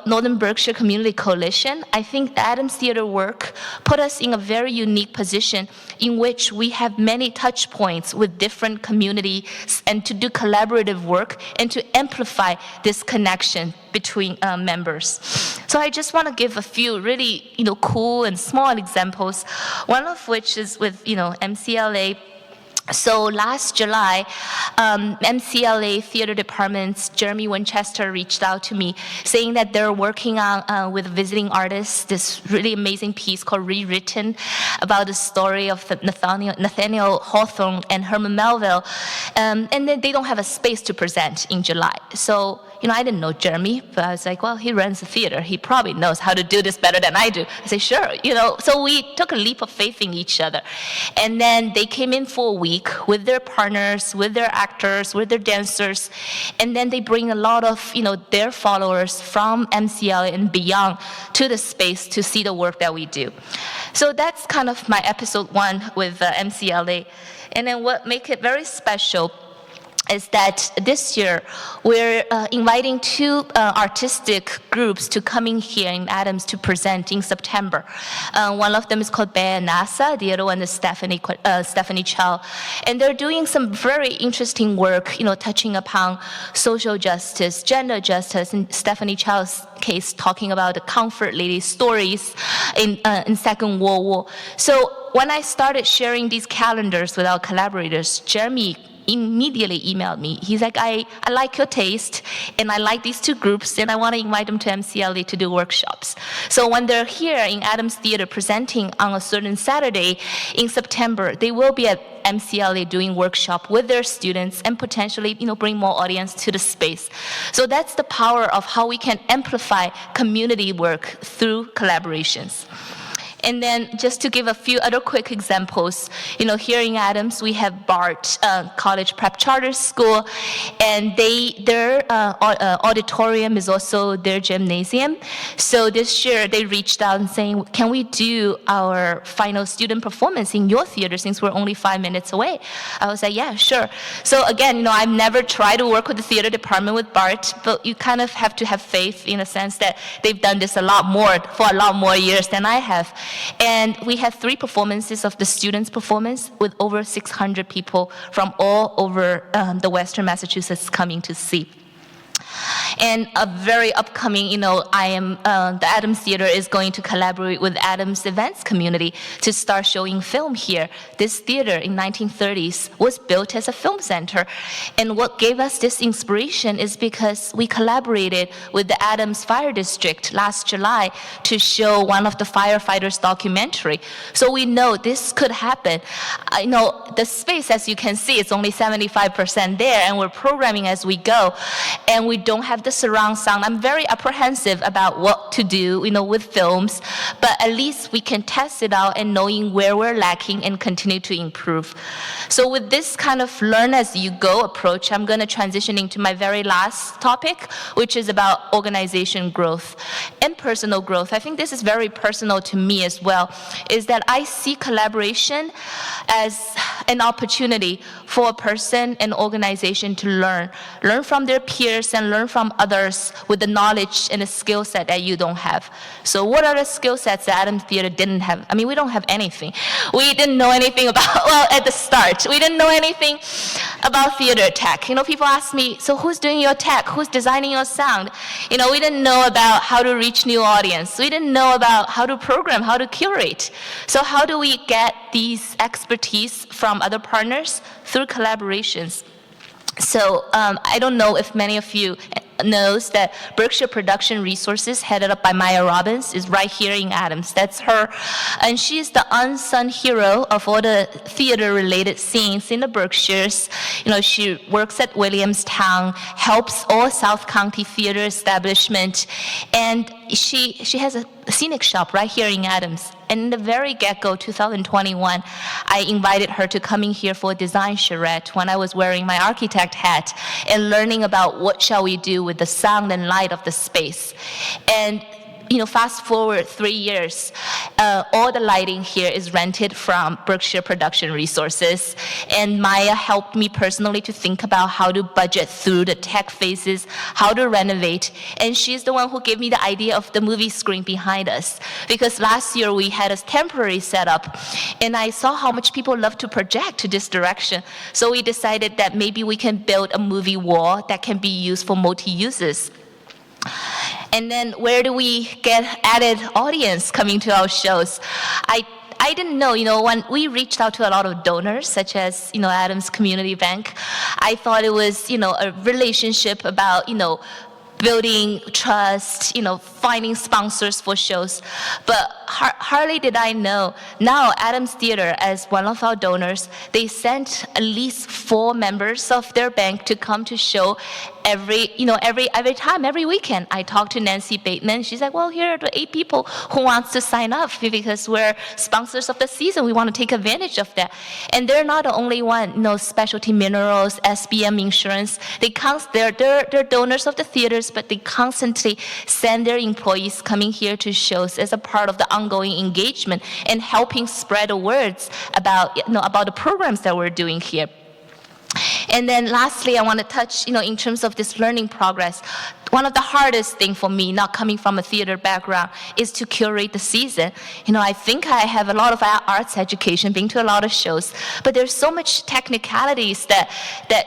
Northern Berkshire Community Coalition, I think the Adams Theater work put us in a very unique position in which we have many touch points with different communities and to do collaborative work and to amplify this connection between members. So I just want to give a few really, cool and small examples, one of which is with, MCLA. So last July, MCLA Theater Department's Jeremy Winchester reached out to me saying that they're working on with visiting artists this really amazing piece called Rewritten about the story of Nathaniel Hawthorne and Herman Melville, and then they don't have a space to present in July. So I didn't know Jeremy, but I was like, well, he runs a theater. He probably knows how to do this better than I do. I say, sure, So we took a leap of faith in each other. And then they came in for a week with their partners, with their actors, with their dancers. And then they bring a lot of, their followers from MCLA and beyond to the space to see the work that we do. So that's kind of my episode 1 with MCLA. And then what makes it very special is that this year we're inviting 2 artistic groups to come in here in Adams to present in September. One of them is called Bear Nasa, the other one is Stephanie Chow. And they're doing some very interesting work, touching upon social justice, gender justice, in Stephanie Chow's case, talking about the comfort lady stories in Second World War. So when I started sharing these calendars with our collaborators, Jeremy immediately emailed me. He's like, I like your taste, and I like these 2 groups, and I want to invite them to MCLA to do workshops. So when they're here in Adams Theater presenting on a certain Saturday in September, they will be at MCLA doing workshop with their students and potentially, bring more audience to the space. So that's the power of how we can amplify community work through collaborations. And then just to give a few other quick examples, here in Adams, we have BART, College Prep Charter School, and their auditorium is also their gymnasium. So this year they reached out and saying, can we do our final student performance in your theater since we're only 5 minutes away? I was like, yeah, sure. So again, I've never tried to work with the theater department with BART, but you kind of have to have faith in a sense that they've done this for a lot more years than I have. And we had 3 performances of the students' performance with over 600 people from all over the Western Massachusetts coming to see. And a very upcoming, the Adams Theater is going to collaborate with Adams Events Community to start showing film here. This theater in 1930s was built as a film center. And what gave us this inspiration is because we collaborated with the Adams Fire District last July to show one of the firefighters' documentary. So we know this could happen. The space, as you can see, it's only 75% there, and we're programming as we go. And we don't have the surround sound. I'm very apprehensive about what to do, with films, but at least we can test it out and knowing where we're lacking and continue to improve. So with this kind of learn as you go approach, I'm going to transition into my very last topic, which is about organization growth and personal growth. I think this is very personal to me as well, is that I see collaboration as an opportunity for a person and organization to learn from their peers and learn from others with the knowledge and the skill set that you don't have. So what are the skill sets that Adams Theater didn't have? We don't have anything. We didn't know anything about, at the start, we didn't know anything about theater tech. People ask me, so who's doing your tech? Who's designing your sound? We didn't know about how to reach new audience. We didn't know about how to program, how to curate. So how do we get these expertise from other partners? Through collaborations. So I don't know if many of you knows that Berkshire Production Resources, headed up by Maya Robbins, is right here in Adams. That's her. And she's the unsung hero of all the theater-related scenes in the Berkshires. She works at Williamstown, helps all South County theater establishment, and she has a scenic shop right here in Adams. And in the very get-go, 2021, I invited her to come in here for a design charrette when I was wearing my architect hat and learning about what shall we do with the sound and light of the space. And fast forward 3 years, all the lighting here is rented from Berkshire Production Resources. And Maya helped me personally to think about how to budget through the tech phases, how to renovate. And she's the one who gave me the idea of the movie screen behind us. Because last year we had a temporary setup, and I saw how much people love to project to this direction. So we decided that maybe we can build a movie wall that can be used for multi-uses. And then where do we get added audience coming to our shows? I didn't know, when we reached out to a lot of donors, such as, Adams Community Bank, I thought it was, a relationship about, building trust, finding sponsors for shows. But hardly did I know. Now, Adams Theater, as one of our donors, they sent at least 4 members of their bank to come to show every time, every weekend, I talk to Nancy Bateman. She's like, well, here are the 8 people who wants to sign up because we're sponsors of the season. We want to take advantage of that. And they're not the only one. Specialty Minerals, SBM Insurance, they're donors of the theaters, but they constantly send their employees coming here to shows as a part of the ongoing engagement and helping spread the words about the programs that we're doing here. And then lastly, I want to touch, in terms of this learning progress. One of the hardest things for me, not coming from a theater background, is to curate the season. I think I have a lot of arts education, been to a lot of shows, but there's so much technicalities that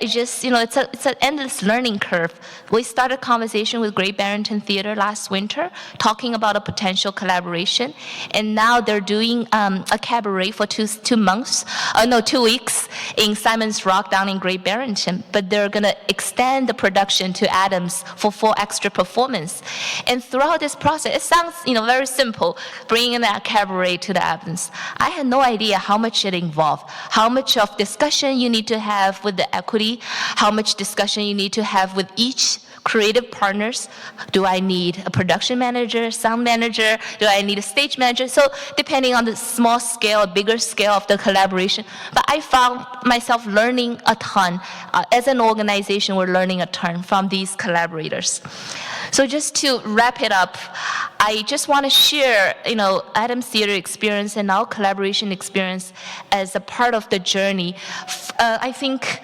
it just, it's an endless learning curve. We started a conversation with Great Barrington Theater last winter, talking about a potential collaboration, and now they're doing a cabaret for 2 weeks in Simon's Rock down in Great Barrington, but they're going to extend the production to Adams for 4 extra performance. And throughout this process, it sounds very simple, bringing that cabaret to the Adams. I had no idea how much it involved, how much of discussion you need to have with the equity, how much discussion you need to have with each creative partners. Do I need a production manager, sound manager? Do I need a stage manager? So depending on the small scale, bigger scale of the collaboration. But I found myself learning a ton. As an organization, we're learning a ton from these collaborators. So just to wrap it up, I just want to share, Adams Theater experience and our collaboration experience as a part of the journey. I think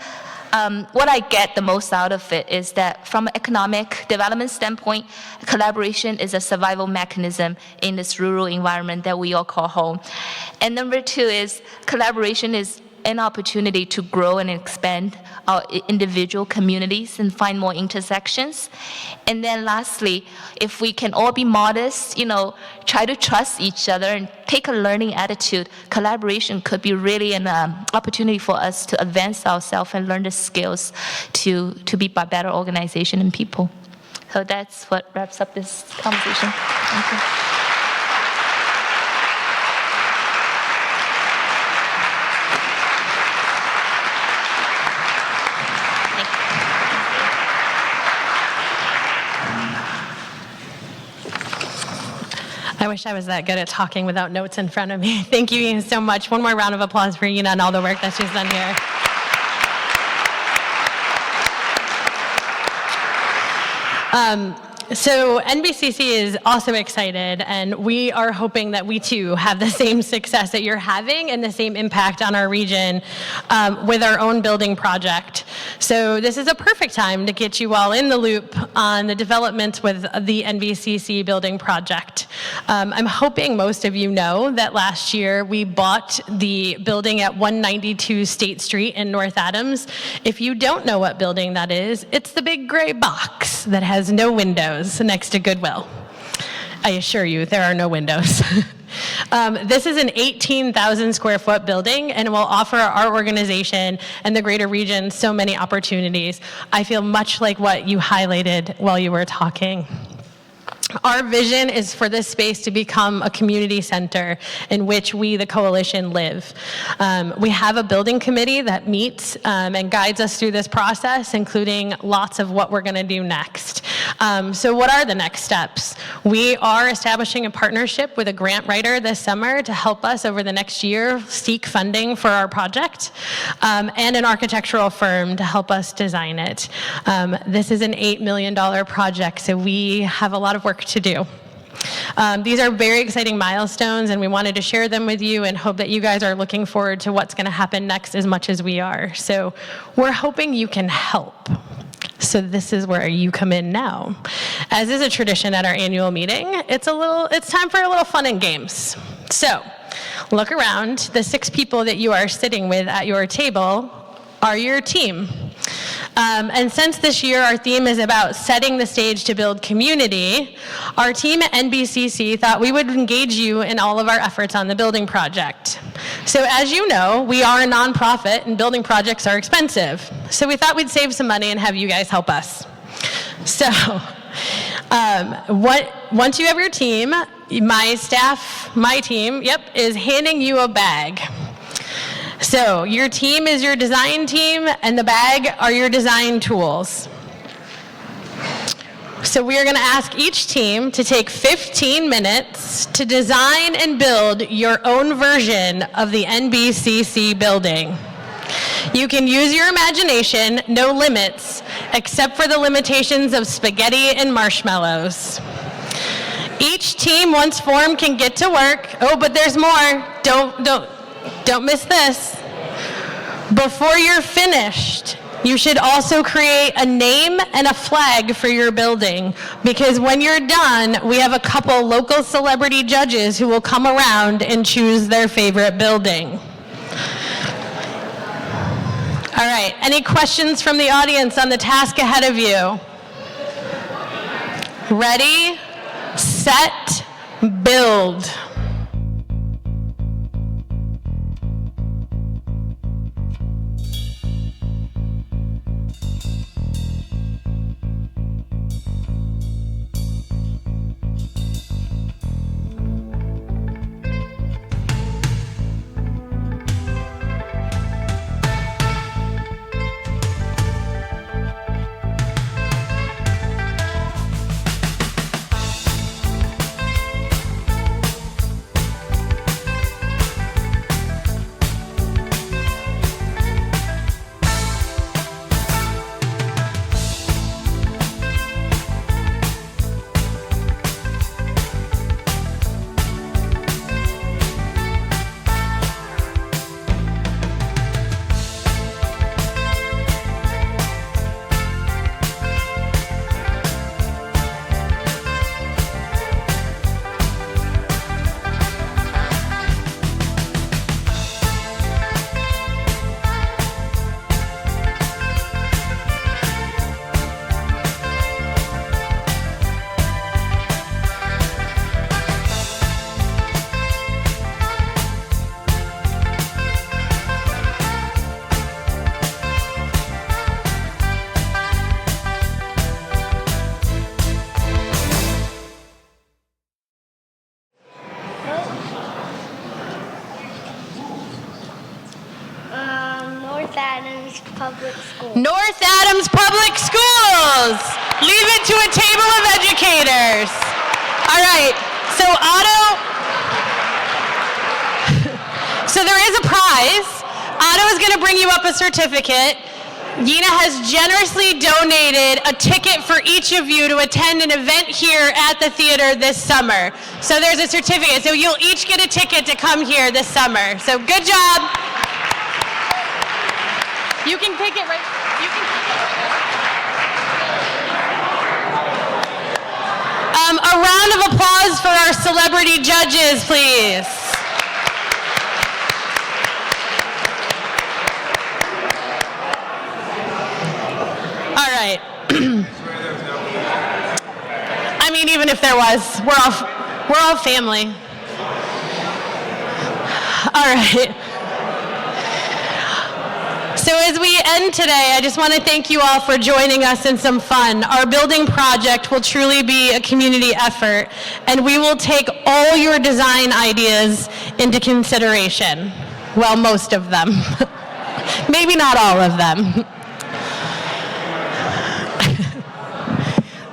what I get the most out of it is that from an economic development standpoint, collaboration is a survival mechanism in this rural environment that we all call home. And number 2 is collaboration is an opportunity to grow and expand our individual communities and find more intersections. And then lastly, if we can all be modest, try to trust each other and take a learning attitude, collaboration could be really an opportunity for us to advance ourselves and learn the skills to be a better organization and people. So that's what wraps up this conversation. Thank you. I wish I was that good at talking without notes in front of me. Thank you, Ina, so much. One more round of applause for Ina and all the work that she's done here. So NBCC is also excited, and we are hoping that we too have the same success that you're having and the same impact on our region with our own building project. So this is a perfect time to get you all in the loop on the developments with the NBCC building project. I'm hoping most of you know that last year we bought the building at 192 State Street in North Adams. If you don't know what building that is, it's the big gray box that has no windows next to Goodwill. I assure you, there are no windows. This is an 18,000 square foot building, and it will offer our organization and the greater region so many opportunities. I feel much like what you highlighted while you were talking. Our vision is for this space to become a community center in which we, the coalition, live. We have a building committee that meets and guides us through this process, including lots of what we're going to do next. So what are the next steps? We are establishing a partnership with a grant writer this summer to help us over the next year seek funding for our project, and an architectural firm to help us design it. This is an $8 million project, so we have a lot of work to do. These are very exciting milestones, and we wanted to share them with you and hope that you guys are looking forward to what's going to happen next as much as we are. So we're hoping you can help. So this is where you come in now. As is a tradition at our annual meeting, it's time for a little fun and games. So look around. The 6 people that you are sitting with at your table are your team. And since this year our theme is about setting the stage to build community, our team at NBCC thought we would engage you in all of our efforts on the building project. So as you know, we are a nonprofit and building projects are expensive. So we thought we'd save some money and have you guys help us. So once you have your team, my team, is handing you a bag. So your team is your design team, and the bag are your design tools. So we are going to ask each team to take 15 minutes to design and build your own version of the NBCC building. You can use your imagination, no limits, except for the limitations of spaghetti and marshmallows. Each team, once formed, can get to work. Oh, but there's more. Don't miss this. Before you're finished, you should also create a name and a flag for your building, because when you're done, we have a couple local celebrity judges who will come around and choose their favorite building. All right, any questions from the audience on the task ahead of you? Ready, set, build. North Adams Public Schools. North Adams Public Schools. Leave it to a table of educators. All right, so Otto, so there is a prize. Otto is gonna bring you up a certificate. Yina has generously donated a ticket for each of you to attend an event here at the theater this summer. So there's a certificate, so you'll each get a ticket to come here this summer. So good job. You can take it right. You can take it right. A round of applause for our celebrity judges, please. All right. I mean, even if there was, we're all family. All right. So as we end today, I just want to thank you all for joining us in some fun. Our building project will truly be a community effort, and we will take all your design ideas into consideration. Well, most of them. Maybe not all of them.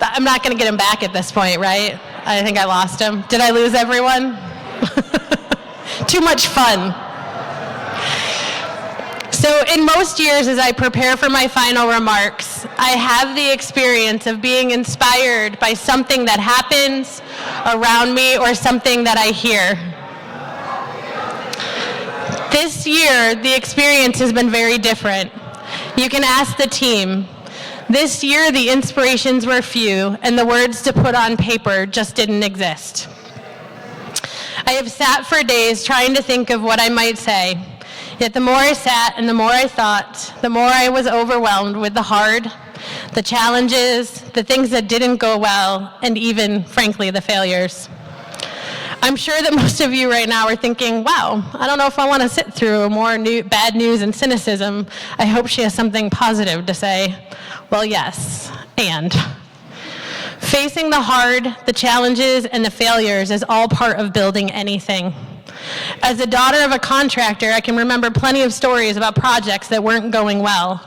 I'm not going to get him back at this point, right? I think I lost him. Did I lose everyone? Too much fun. So in most years, as I prepare for my final remarks, I have the experience of being inspired by something that happens around me or something that I hear. This year, the experience has been very different. You can ask the team. This year, the inspirations were few, and the words to put on paper just didn't exist. I have sat for days trying to think of what I might say. Yet the more I sat and the more I thought, the more I was overwhelmed with the hard, the challenges, the things that didn't go well, and even, frankly, the failures. I'm sure that most of you right now are thinking, wow, I don't know if I want to sit through more bad news and cynicism. I hope she has something positive to say. Well, yes, and. Facing the hard, the challenges, and the failures is all part of building anything. As a daughter of a contractor, I can remember plenty of stories about projects that weren't going well.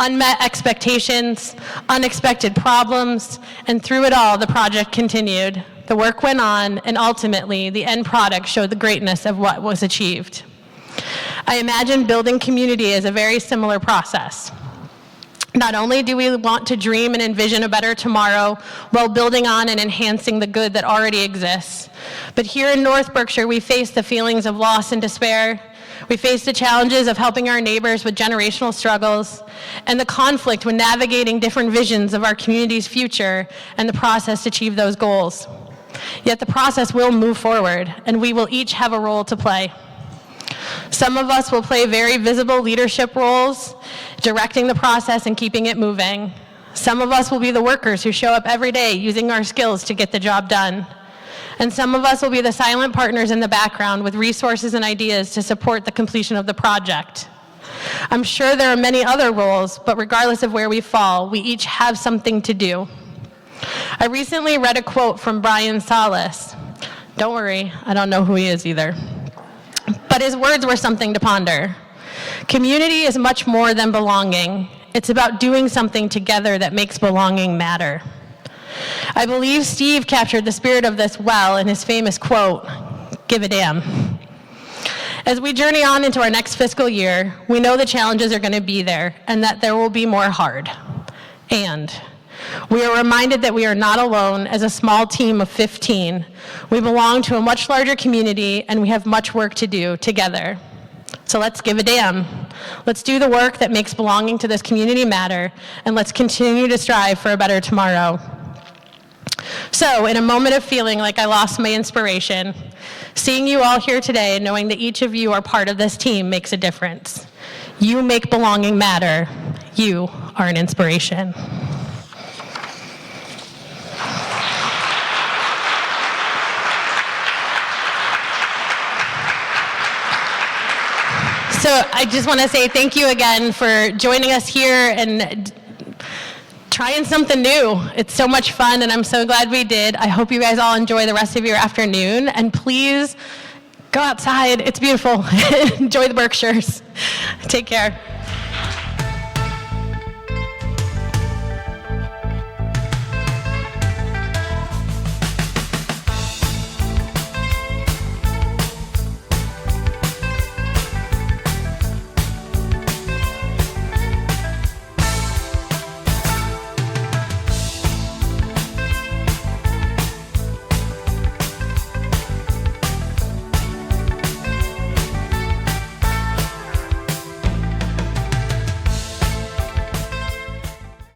unmet expectations, unexpected problems, and through it all, the project continued. The work went on, and ultimately, the end product showed the greatness of what was achieved. I imagine building community as a very similar process. Not only do we want to dream and envision a better tomorrow while building on and enhancing the good that already exists, but here in North Berkshire, we face the feelings of loss and despair. We face the challenges of helping our neighbors with generational struggles and the conflict when navigating different visions of our community's future and the process to achieve those goals. Yet the process will move forward, and we will each have a role to play. Some of us will play very visible leadership roles, directing the process and keeping it moving. Some of us will be the workers who show up every day using our skills to get the job done. And some of us will be the silent partners in the background with resources and ideas to support the completion of the project. I'm sure there are many other roles, but regardless of where we fall, we each have something to do. I recently read a quote from Brian Salas. Don't worry, I don't know who he is either. But his words were something to ponder. Community is much more than belonging. It's about doing something together that makes belonging matter. I believe Steve captured the spirit of this well in his famous quote, "Give a damn." As we journey on into our next fiscal year, we know the challenges are going to be there and that there will be more hard. And we are reminded that we are not alone as a small team of 15. We belong to a much larger community and we have much work to do together. So let's give a damn. Let's do the work that makes belonging to this community matter, and let's continue to strive for a better tomorrow. So, in a moment of feeling like I lost my inspiration, seeing you all here today and knowing that each of you are part of this team makes a difference. You make belonging matter. You are an inspiration. So I just want to say thank you again for joining us here and trying something new. It's so much fun, and I'm so glad we did. I hope you guys all enjoy the rest of your afternoon, and please go outside. It's beautiful. Enjoy the Berkshires. Take care.